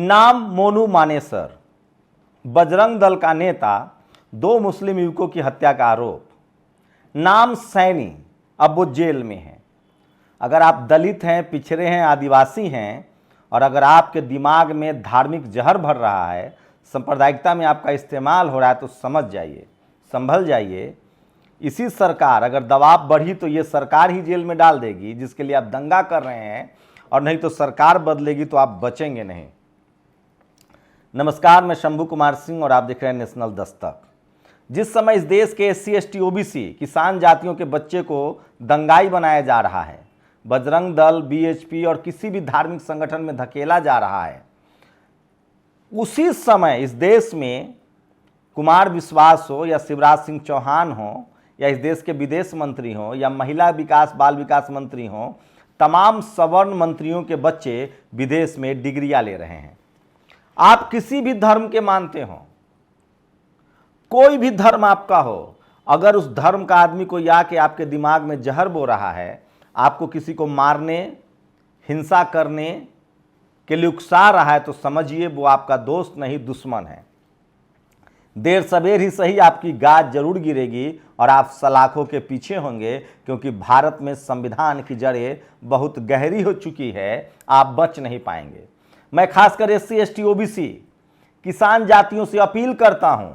नाम मोनू मानेसर, बजरंग दल का नेता, 2 मुस्लिम युवकों की हत्या का आरोप। नाम सैनी, अब वो जेल में है। अगर आप दलित हैं, पिछड़े हैं, आदिवासी हैं और अगर आपके दिमाग में धार्मिक जहर भर रहा है, सांप्रदायिकता में आपका इस्तेमाल हो रहा है, तो समझ जाइए, संभल जाइए। इसी सरकार, अगर दबाव बढ़ी तो ये सरकार ही जेल में डाल देगी जिसके लिए आप दंगा कर रहे हैं, और नहीं तो सरकार बदलेगी तो आप बचेंगे नहीं। नमस्कार, मैं शंभू कुमार सिंह और आप देख रहे हैं नेशनल दस्तक। जिस समय इस देश के SC ST OBC किसान जातियों के बच्चे को दंगाई बनाया जा रहा है, बजरंग दल, BHP और किसी भी धार्मिक संगठन में धकेला जा रहा है, उसी समय इस देश में कुमार विश्वास हो या शिवराज सिंह चौहान हो या इस देश के विदेश मंत्री हो या महिला विकास बाल विकास मंत्री हो, तमाम सवर्ण मंत्रियों के बच्चे विदेश में डिग्रियां ले रहे हैं। आप किसी भी धर्म के मानते हो, कोई भी धर्म आपका हो, अगर उस धर्म का आदमी कोई आके आपके दिमाग में जहर बो रहा है, आपको किसी को मारने, हिंसा करने के लिए उकसा रहा है, तो समझिए वो आपका दोस्त नहीं, दुश्मन है। देर सवेर ही सही आपकी गाज जरूर गिरेगी और आप सलाखों के पीछे होंगे, क्योंकि भारत में संविधान की जड़ें बहुत गहरी हो चुकी है, आप बच नहीं पाएंगे। मैं खासकर SC ST OBC किसान जातियों से अपील करता हूं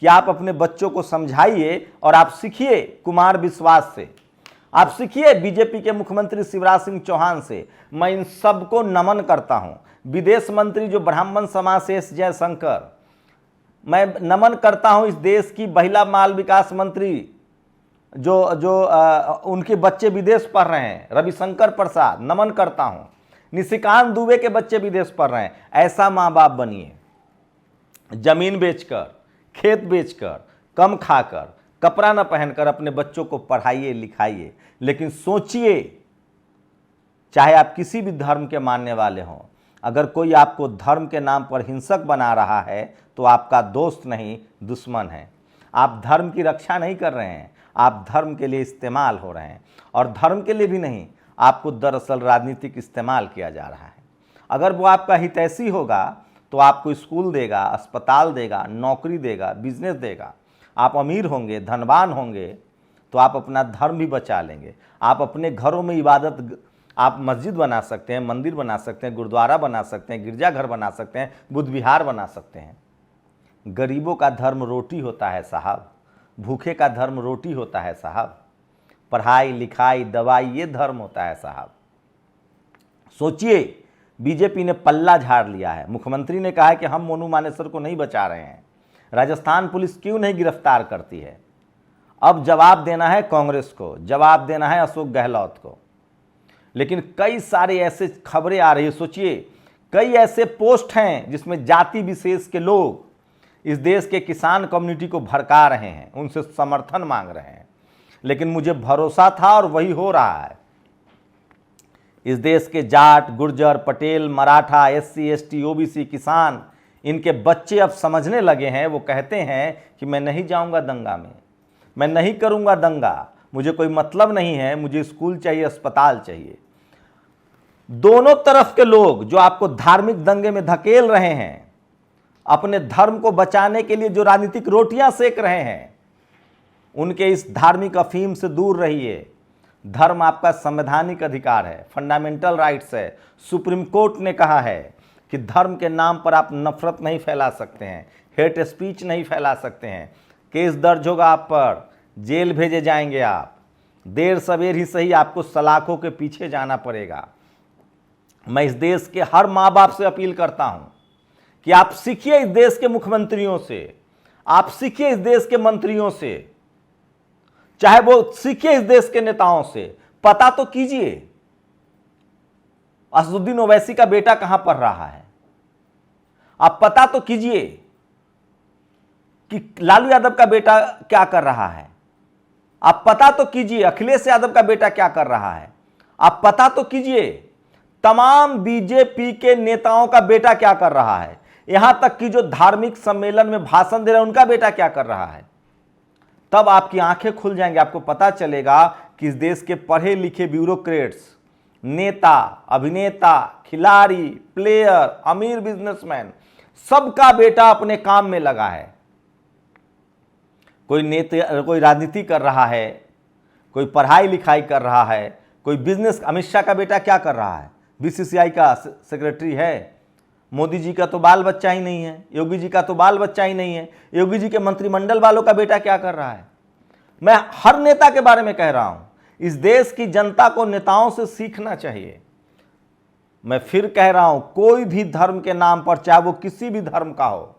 कि आप अपने बच्चों को समझाइए और आप सीखिए कुमार विश्वास से, आप सीखिए BJP के मुख्यमंत्री शिवराज सिंह चौहान से। मैं इन सबको नमन करता हूं। विदेश मंत्री जो ब्राह्मण समाज से S जयशंकर, मैं नमन करता हूं। इस देश की महिला बाल विकास मंत्री जो उनके बच्चे विदेश पढ़ रहे हैं, रविशंकर प्रसाद, नमन करता हूं। निशिकांत दुबे के बच्चे विदेश पढ़ रहे हैं। ऐसा माँ बाप बनिए, जमीन बेचकर, खेत बेचकर, कम खाकर, कपड़ा न पहनकर अपने बच्चों को पढ़ाइए लिखाइए। लेकिन सोचिए, चाहे आप किसी भी धर्म के मानने वाले हों, अगर कोई आपको धर्म के नाम पर हिंसक बना रहा है तो आपका दोस्त नहीं, दुश्मन है। आप धर्म की रक्षा नहीं कर रहे हैं, आप धर्म के लिए इस्तेमाल हो रहे हैं, और धर्म के लिए भी नहीं, आपको दरअसल राजनीतिक इस्तेमाल किया जा रहा है। अगर वो आपका हितैषी होगा तो आपको स्कूल देगा, अस्पताल देगा, नौकरी देगा, बिजनेस देगा। आप अमीर होंगे, धनवान होंगे तो आप अपना धर्म भी बचा लेंगे। आप अपने घरों में इबादत, आप मस्जिद बना सकते हैं, मंदिर बना सकते हैं, गुरुद्वारा बना सकते हैं, गिरजाघर बना सकते हैं, बुद्ध विहार बना सकते हैं। गरीबों का धर्म रोटी होता है साहब, भूखे का धर्म रोटी होता है साहब। पढ़ाई लिखाई दवाई ये धर्म होता है साहब। सोचिए, BJP ने पल्ला झाड़ लिया है। मुख्यमंत्री ने कहा है कि हम मोनू मानेसर को नहीं बचा रहे हैं। राजस्थान पुलिस क्यों नहीं गिरफ्तार करती है? अब जवाब देना है कांग्रेस को, जवाब देना है अशोक गहलोत को। लेकिन कई सारे ऐसे खबरें आ रही है, सोचिए, कई ऐसे पोस्ट हैं जिसमें जाति विशेष के लोग इस देश के किसान कम्युनिटी को भड़का रहे हैं, उनसे समर्थन मांग रहे हैं। लेकिन मुझे भरोसा था और वही हो रहा है। इस देश के Jat, Gurjar, Patel, Maratha, SC ST OBC किसान, इनके बच्चे अब समझने लगे हैं। वो कहते हैं कि मैं नहीं जाऊंगा दंगा में, मैं नहीं करूंगा दंगा, मुझे कोई मतलब नहीं है, मुझे स्कूल चाहिए, अस्पताल चाहिए। दोनों तरफ के लोग जो आपको धार्मिक दंगे में धकेल रहे हैं, अपने धर्म को बचाने के लिए जो राजनीतिक रोटियां सेक रहे हैं, उनके इस धार्मिक अफीम से दूर रहिए। धर्म आपका संवैधानिक अधिकार है, फंडामेंटल राइट्स है। सुप्रीम कोर्ट ने कहा है कि धर्म के नाम पर आप नफरत नहीं फैला सकते हैं, हेट स्पीच नहीं फैला सकते हैं। केस दर्ज होगा आप पर, जेल भेजे जाएंगे आप। देर सवेर ही सही आपको सलाखों के पीछे जाना पड़ेगा। मैं इस देश के हर माँ बाप से अपील करता हूं कि आप सीखिए इस देश के मुख्यमंत्रियों से, आप सीखिए इस देश के मंत्रियों से, चाहे वो सीखिए इस देश के नेताओं से। पता तो कीजिए असदुद्दीन ओवैसी का बेटा कहां पढ़ रहा है। आप पता तो कीजिए कि लालू यादव का बेटा क्या कर रहा है। आप पता तो कीजिए अखिलेश यादव का बेटा क्या कर रहा है। आप पता तो कीजिए तमाम BJP के नेताओं का बेटा क्या कर रहा है। यहां तक कि जो धार्मिक सम्मेलन में भाषण दे रहे हैं उनका बेटा क्या कर रहा है। तब आपकी आंखें खुल जाएंगे, आपको पता चलेगा कि इस देश के पढ़े लिखे ब्यूरोक्रेट्स नेता, अभिनेता, खिलाड़ी, प्लेयर, अमीर बिजनेसमैन, सबका बेटा अपने काम में लगा है। कोई राजनीति कर रहा है, कोई पढ़ाई लिखाई कर रहा है, कोई बिजनेस। अमित शाह का बेटा क्या कर रहा है? बीसीसीआई का सेक्रेटरी है। मोदी जी का तो बाल बच्चा ही नहीं है, योगी जी का तो बाल बच्चा ही नहीं है। योगी जी के मंत्रिमंडल वालों का बेटा क्या कर रहा है? मैं हर नेता के बारे में कह रहा हूं। इस देश की जनता को नेताओं से सीखना चाहिए। मैं फिर कह रहा हूं, कोई भी धर्म के नाम पर, चाहे वो किसी भी धर्म का हो,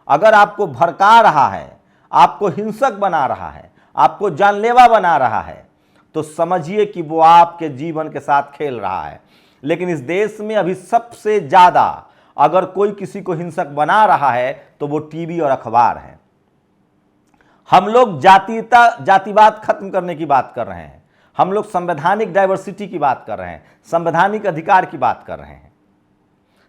अगर आपको भड़का रहा है, आपको हिंसक बना रहा है, आपको जानलेवा बना रहा है, तो समझिए कि वो आपके जीवन के साथ खेल रहा है। लेकिन इस देश में अभी सबसे ज्यादा अगर कोई किसी को हिंसक बना रहा है तो वो टीवी और अखबार है। हम लोग जातिवाद खत्म करने की बात कर रहे हैं। हम लोग संवैधानिक डाइवर्सिटी की बात कर रहे हैं, संवैधानिक अधिकार की बात कर रहे हैं।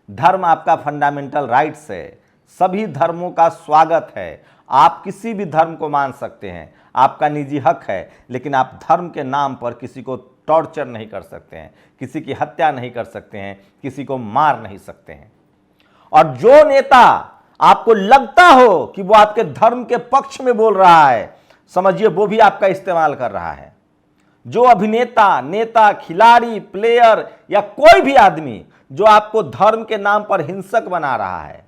धर्म आपका फंडामेंटल राइट्स है, सभी धर्मों का स्वागत है। आप किसी भी धर्म को मान सकते हैं, आपका निजी हक है। लेकिन आप धर्म के नाम पर किसी को टॉर्चर नहीं कर सकते हैं, किसी की हत्या नहीं कर सकते हैं, किसी को मार नहीं सकते हैं। और जो नेता आपको लगता हो कि वो आपके धर्म के पक्ष में बोल रहा है, समझिए वो भी आपका इस्तेमाल कर रहा है। जो अभिनेता, नेता, खिलाड़ी, प्लेयर या कोई भी आदमी जो आपको धर्म के नाम पर हिंसक बना रहा है,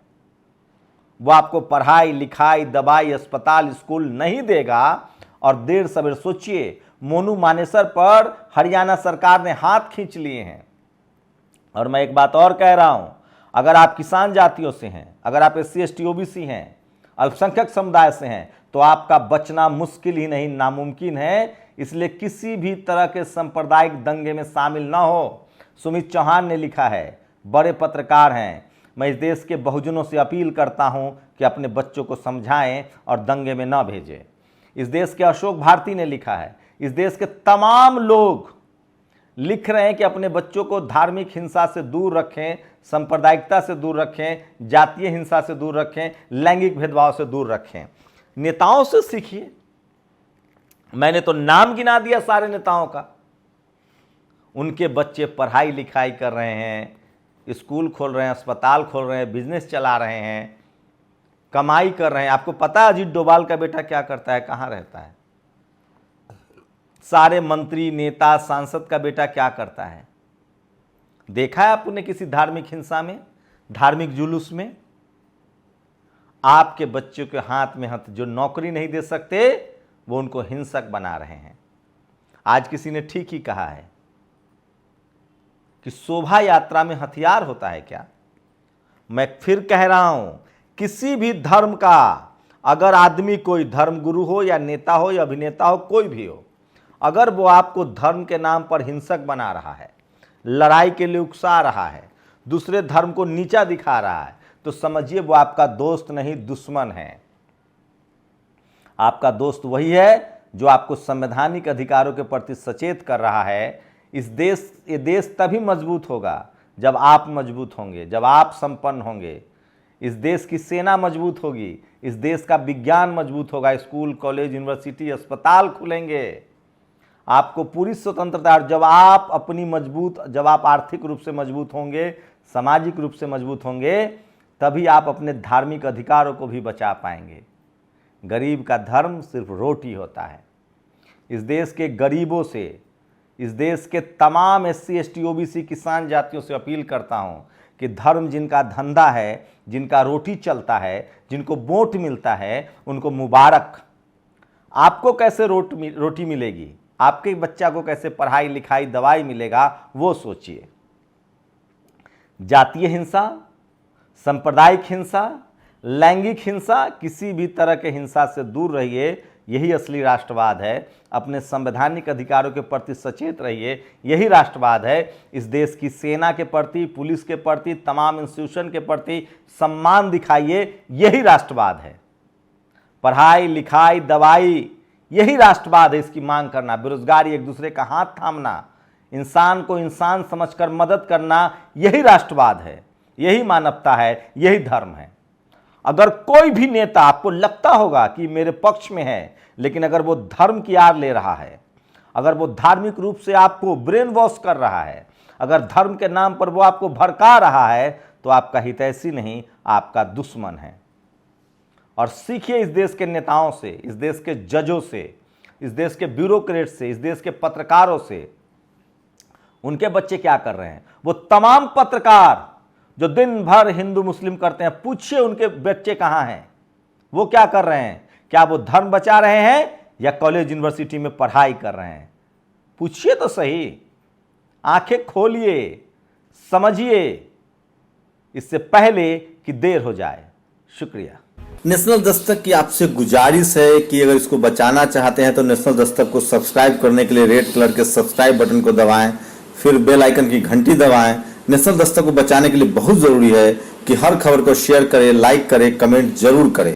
वो आपको पढ़ाई लिखाई, दवाई, अस्पताल, स्कूल नहीं देगा। और देर सवेर सोचिए, मोनू मानेसर पर हरियाणा सरकार ने हाथ खींच लिए हैं। और मैं एक बात और कह रहा हूं, अगर आप किसान जातियों से हैं, अगर आप SC ST OBC हैं, अल्पसंख्यक समुदाय से हैं, तो आपका बचना मुश्किल ही नहीं नामुमकिन है। इसलिए किसी भी तरह के सांप्रदायिक दंगे में शामिल ना हो। सुमित चौहान ने लिखा है, बड़े पत्रकार हैं। मैं इस देश के बहुजनों से अपील करता हूं कि अपने बच्चों को समझाएं और दंगे में न भेजें। इस देश के अशोक भारती ने लिखा है, इस देश के तमाम लोग लिख रहे हैं कि अपने बच्चों को धार्मिक हिंसा से दूर रखें, सांप्रदायिकता से दूर रखें, जातीय हिंसा से दूर रखें, लैंगिक भेदभाव से दूर रखें। नेताओं से सीखिए। मैंने तो नाम गिना दिया सारे नेताओं का। उनके बच्चे पढ़ाई लिखाई कर रहे हैं, स्कूल खोल रहे हैं, अस्पताल खोल रहे हैं, बिजनेस चला रहे हैं, कमाई कर रहे हैं। आपको पता है अजीत डोभाल का बेटा क्या करता है, कहाँ रहता है? सारे मंत्री, नेता, सांसद का बेटा क्या करता है? देखा है आपने किसी धार्मिक हिंसा में, धार्मिक जुलूस में? आपके बच्चों के हाथ में जो नौकरी नहीं दे सकते, वो उनको हिंसक बना रहे हैं। आज किसी ने ठीक ही कहा है कि शोभा यात्रा में हथियार होता है क्या? मैं फिर कह रहा हूं, किसी भी धर्म का अगर आदमी, कोई धर्म गुरु हो या नेता हो या अभिनेता हो, कोई भी हो, अगर वो आपको धर्म के नाम पर हिंसक बना रहा है, लड़ाई के लिए उकसा रहा है, दूसरे धर्म को नीचा दिखा रहा है, तो समझिए वो आपका दोस्त नहीं, दुश्मन है। आपका दोस्त वही है जो आपको संवैधानिक अधिकारों के प्रति सचेत कर रहा है। ये देश तभी मजबूत होगा जब आप मजबूत होंगे, जब आप संपन्न होंगे। इस देश की सेना मजबूत होगी, इस देश का विज्ञान मजबूत होगा, स्कूल, कॉलेज, यूनिवर्सिटी, अस्पताल खुलेंगे, आपको पूरी स्वतंत्रता। जब आप आर्थिक रूप से मजबूत होंगे, सामाजिक रूप से मजबूत होंगे, तभी आप अपने धार्मिक अधिकारों को भी बचा पाएंगे। गरीब का धर्म सिर्फ रोटी होता है। इस देश के गरीबों से, इस देश के तमाम SC ST OBC किसान जातियों से अपील करता हूं कि धर्म जिनका धंधा है, जिनका रोटी चलता है, जिनको वोट मिलता है, उनको मुबारक। आपको कैसे रोटी मिलेगी, आपके बच्चा को कैसे पढ़ाई लिखाई दवाई मिलेगा, वो सोचिए। जातीय हिंसा, सांप्रदायिक हिंसा, लैंगिक हिंसा, किसी भी तरह के हिंसा से दूर रहिए। यही असली राष्ट्रवाद है। अपने संवैधानिक अधिकारों के प्रति सचेत रहिए, यही राष्ट्रवाद है। इस देश की सेना के प्रति, पुलिस के प्रति, तमाम इंस्टीट्यूशन के प्रति सम्मान दिखाइए, यही राष्ट्रवाद है। पढ़ाई लिखाई दवाई, यही राष्ट्रवाद है। इसकी मांग करना, बेरोजगारी, एक दूसरे का हाथ थामना, इंसान को इंसान समझकर मदद करना, यही राष्ट्रवाद है, यही मानवता है, यही धर्म है। अगर कोई भी नेता आपको लगता होगा कि मेरे पक्ष में है, लेकिन अगर वो धर्म की आड़ ले रहा है, अगर वो धार्मिक रूप से आपको ब्रेन वॉश कर रहा है, अगर धर्म के नाम पर वो आपको भड़का रहा है तो आपका हितैषी नहीं, आपका दुश्मन है। और सीखिए इस देश के नेताओं से, इस देश के जजों से, इस देश के ब्यूरोक्रेट से, इस देश के पत्रकारों से। उनके बच्चे क्या कर रहे हैं? वो तमाम पत्रकार जो दिन भर हिंदू मुस्लिम करते हैं, पूछिए उनके बच्चे कहाँ हैं, वो क्या कर रहे हैं? क्या वो धर्म बचा रहे हैं या कॉलेज यूनिवर्सिटी में पढ़ाई कर रहे हैं? पूछिए तो सही, आंखें खोलिए, समझिए, इससे पहले कि देर हो जाए। शुक्रिया। नेशनल दस्तक की आपसे गुजारिश है कि अगर इसको बचाना चाहते हैं तो नेशनल दस्तक को सब्सक्राइब करने के लिए रेड कलर के सब्सक्राइब बटन को दबाएं, फिर बेल आइकन की घंटी दबाएं। नेशनल दस्तक को बचाने के लिए बहुत जरूरी है कि हर खबर को शेयर करें, लाइक करें, कमेंट जरूर करें।